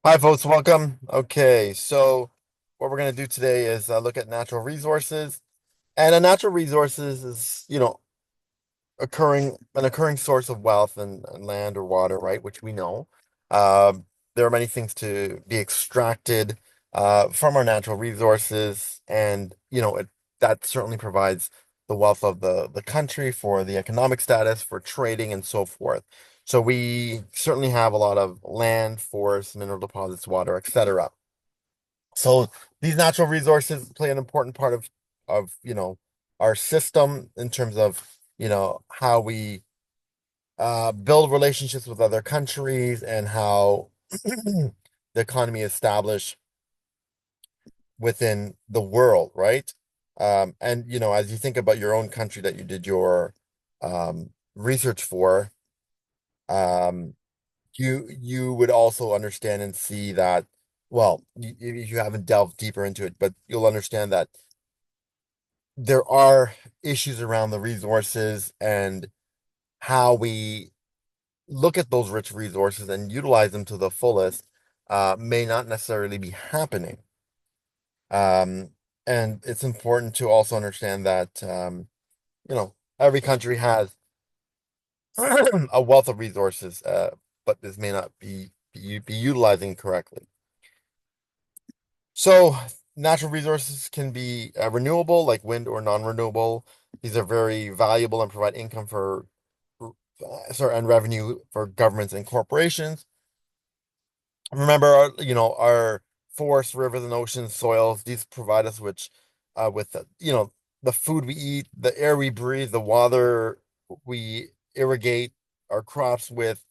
Hi, folks. Welcome. Okay, so what we're going to do today is look at natural resources. And a natural resources is, an occurring source of wealth and land or water, right? Which we know. Um, there are many things to be extracted from our natural resources, and that certainly provides the wealth of the country for the economic status, for trading, and so forth. So we certainly have a lot of land, forests, mineral deposits, water, etc. So these natural resources play an important part of our system in terms of how we build relationships with other countries and how the economy is established within the world, right? And as you think about your own country that you did your research for, um, you would also understand and see that, well, you haven't delved deeper into it, but you'll understand that there are issues around the resources and how we look at those rich resources and utilize them to the fullest may not necessarily be happening. Um, and it's important to also understand that every country has a wealth of resources, but this may not be utilizing correctly. So natural resources can be renewable, like wind or non-renewable. These are very valuable and provide income and revenue for governments and corporations. Remember, our forests, rivers, and oceans, soils. These provide us with the food we eat, the air we breathe, the water we irrigate our crops with.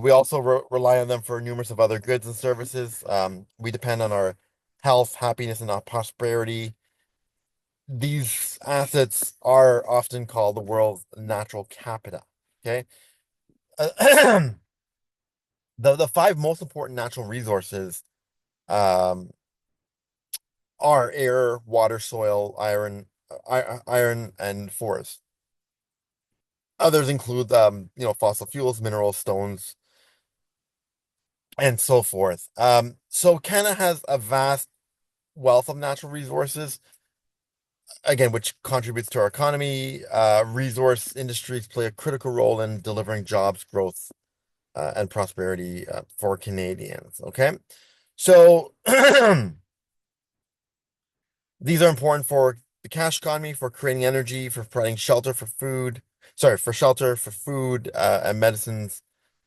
We also rely on them for numerous of other goods and services. We depend on our health, happiness, and our prosperity. These assets are often called the world's natural capita. Okay. The five most important natural resources um, are air, water, soil, iron, and forest. Others include, fossil fuels, minerals, stones, and so forth. So Canada has a vast wealth of natural resources, again, which contributes to our economy. Resource industries play a critical role in delivering jobs, growth, and prosperity for Canadians. Okay, so these are important for the cash economy, for creating energy, for providing shelter, for food, sorry, for shelter, for food and medicines,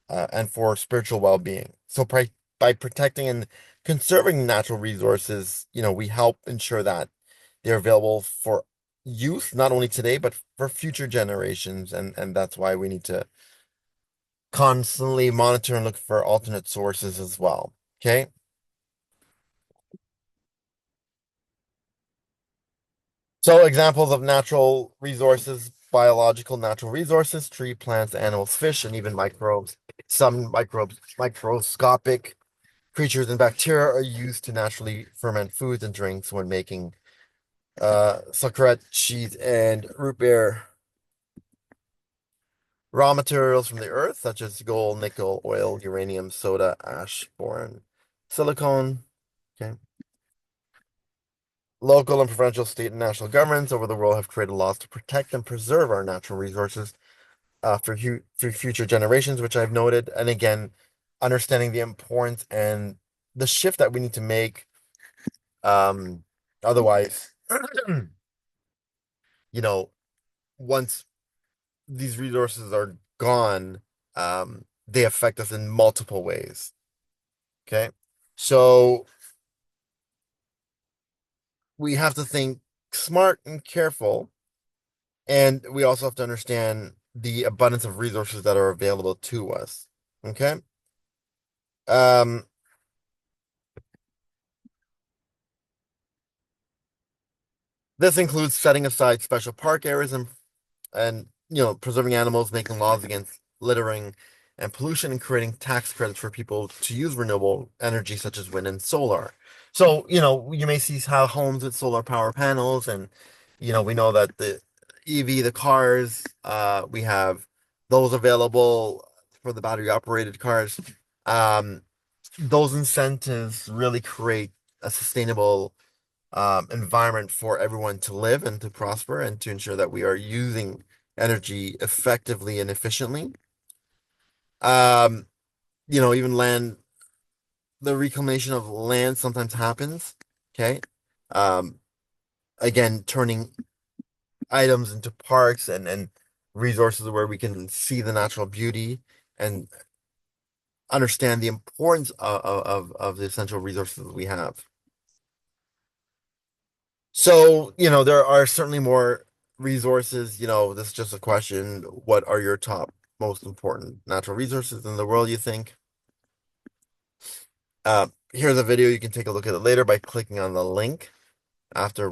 and for spiritual well-being. So by protecting and conserving natural resources, we help ensure that they're available for youth, not only today, but for future generations. And that's why we need to constantly monitor and look for alternate sources as well. Okay. So examples of natural resources, biological natural resources, tree, plants, animals, fish, and even microbes. Some microbes, microscopic creatures and bacteria are used to naturally ferment foods and drinks when making sauerkraut, cheese, and root beer. Raw materials from the earth, such as gold, nickel, oil, uranium, soda, ash, boron, silicone. Okay. Local and provincial, state, and national governments over the world have created laws to protect and preserve our natural resources for future generations, which I've noted. And again, understanding the importance and the shift that we need to make. Um, Otherwise, you know, once these resources are gone, they affect us in multiple ways. Okay. So we have to think smart and careful, and we also have to understand the abundance of resources that are available to us. Okay. Um, this includes setting aside special park areas and preserving animals, making laws against littering and pollution, and creating tax credits for people to use renewable energy such as wind and solar. So you may see how homes with solar power panels, and we know that the EV, the cars, we have those available for the battery operated cars. Um, those incentives really create a sustainable environment for everyone to live and to prosper and to ensure that we are using energy effectively and efficiently. Um, even the reclamation of land sometimes happens. Okay. Um, again, turning items into parks and resources where we can see the natural beauty and understand the importance of the essential resources that we have. So, there are certainly more resources. This is just a question. What are your top most important natural resources in the world, you think? Here's a video. You can take a look at it later by clicking on the link. After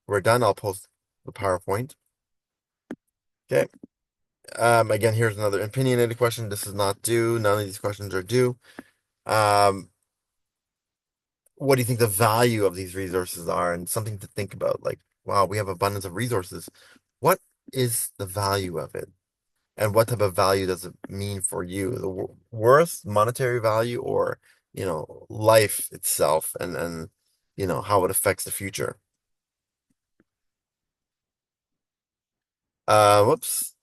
we're done, I'll post the PowerPoint. Okay. Again, here's another opinionated question. This is not due. None of these questions are due. Um, what do you think the value of these resources are? And something to think about. Like, wow, we have abundance of resources. What is the value of it? And what type of value does it mean for you? The worth, monetary value, or, life itself and how it affects the future. Whoops.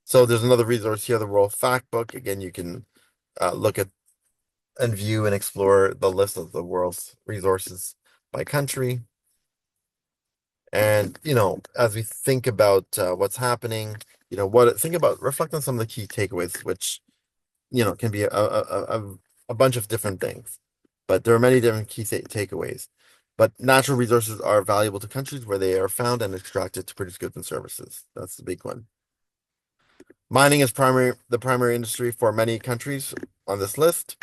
So there's another resource here, the World Fact Book. Again, you can look at and view and explore the list of the world's resources by country. And, as we think about what's happening, reflect on some of the key takeaways, which, can be a bunch of different things. But there are many different key takeaways. But natural resources are valuable to countries where they are found and extracted to produce goods and services. That's the big one. Mining is the primary industry for many countries on this list.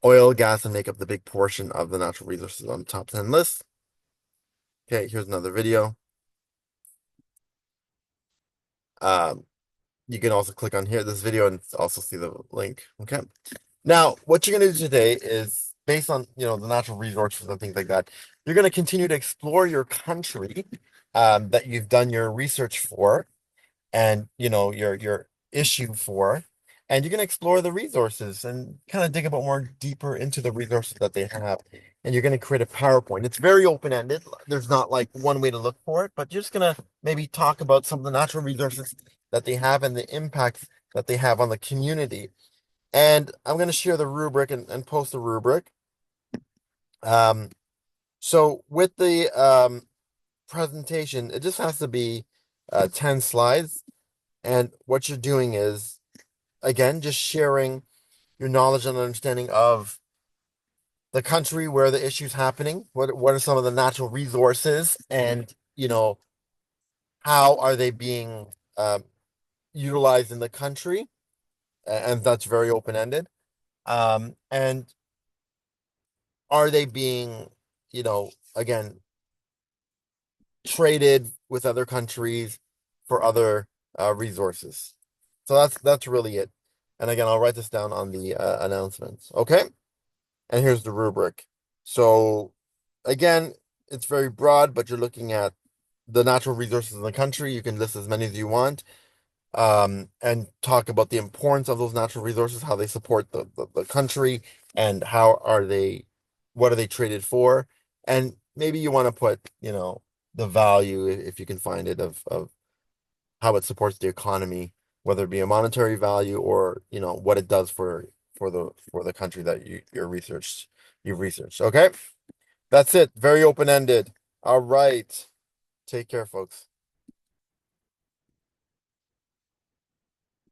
Oil, gas, and make up the big portion of the natural resources on the top 10 list. Okay, here's another video. Um, you can also click on here, this video, and also see the link. Okay. Now, what you're going to do today is based on, the natural resources and things like that, you're going to continue to explore your country that you've done your research for and your issue for, and you're going to explore the resources and kind of dig a bit more deeper into the resources that they have, and you're going to create a PowerPoint. It's very open-ended. There's not like one way to look for it, but you're just going to maybe talk about some of the natural resources that they have and the impact that they have on the community. And I'm going to share the rubric and post the rubric. So with the presentation, it just has to be 10 slides. And what you're doing is, again, just sharing your knowledge and understanding of the country where the issue's happening. What are some of the natural resources, and how are they being um, utilized in the country? And that's very open-ended. And are they being, again, traded with other countries for other resources? So that's really it. And again, I'll write this down on the announcements. Okay. And here's the rubric. So again, it's very broad, but you're looking at the natural resources in the country. You can list as many as you want, and talk about the importance of those natural resources, how they support the country, and what are they traded for? And maybe you want to put, the value, if you can find it, of how it supports the economy, whether it be a monetary value or, what it does for the country that you've researched. Okay. That's it. Very open-ended. All right. Take care, folks.